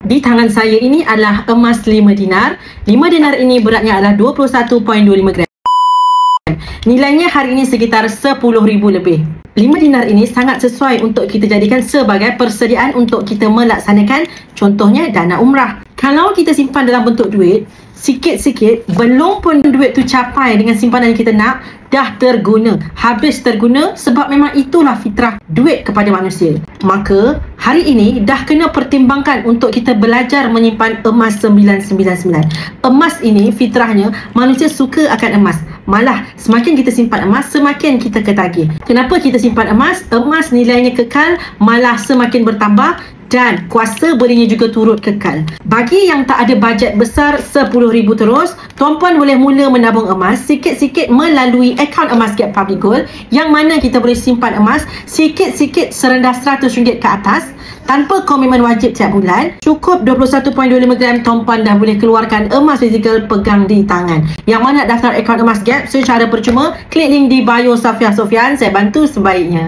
Di tangan saya ini adalah emas 5 dinar. 5 dinar ini beratnya adalah 21.25 gram. Nilainya hari ini sekitar 10,000 lebih. 5 dinar ini sangat sesuai untuk kita jadikan sebagai persediaan untuk kita melaksanakan contohnya dana umrah. Kalau kita simpan dalam bentuk duit, sikit-sikit belum pun duit tu capai dengan simpanan yang kita nak, dah terguna, habis terguna, sebab memang itulah fitrah duit kepada manusia. Maka hari ini dah kena pertimbangkan untuk kita belajar menyimpan emas 999. Emas ini fitrahnya manusia suka akan emas. Malah semakin kita simpan emas, semakin kita ketagih. Kenapa kita simpan emas? Emas nilainya kekal, malah semakin bertambah dan kuasa belinya juga turut kekal. Bagi yang tak ada bajet besar 10,000 terus, tuan-puan boleh mula menabung emas sikit-sikit melalui akaun emas Gap Public Gold, yang mana kita boleh simpan emas sikit-sikit serendah RM100 ke atas tanpa komitmen wajib tiap bulan. Cukup 21.25 gram, tuan-puan dah boleh keluarkan emas fizikal pegang di tangan. Yang mana daftar akaun emas Gap secara percuma, klik link di bio Safia Sofian, saya bantu sebaiknya.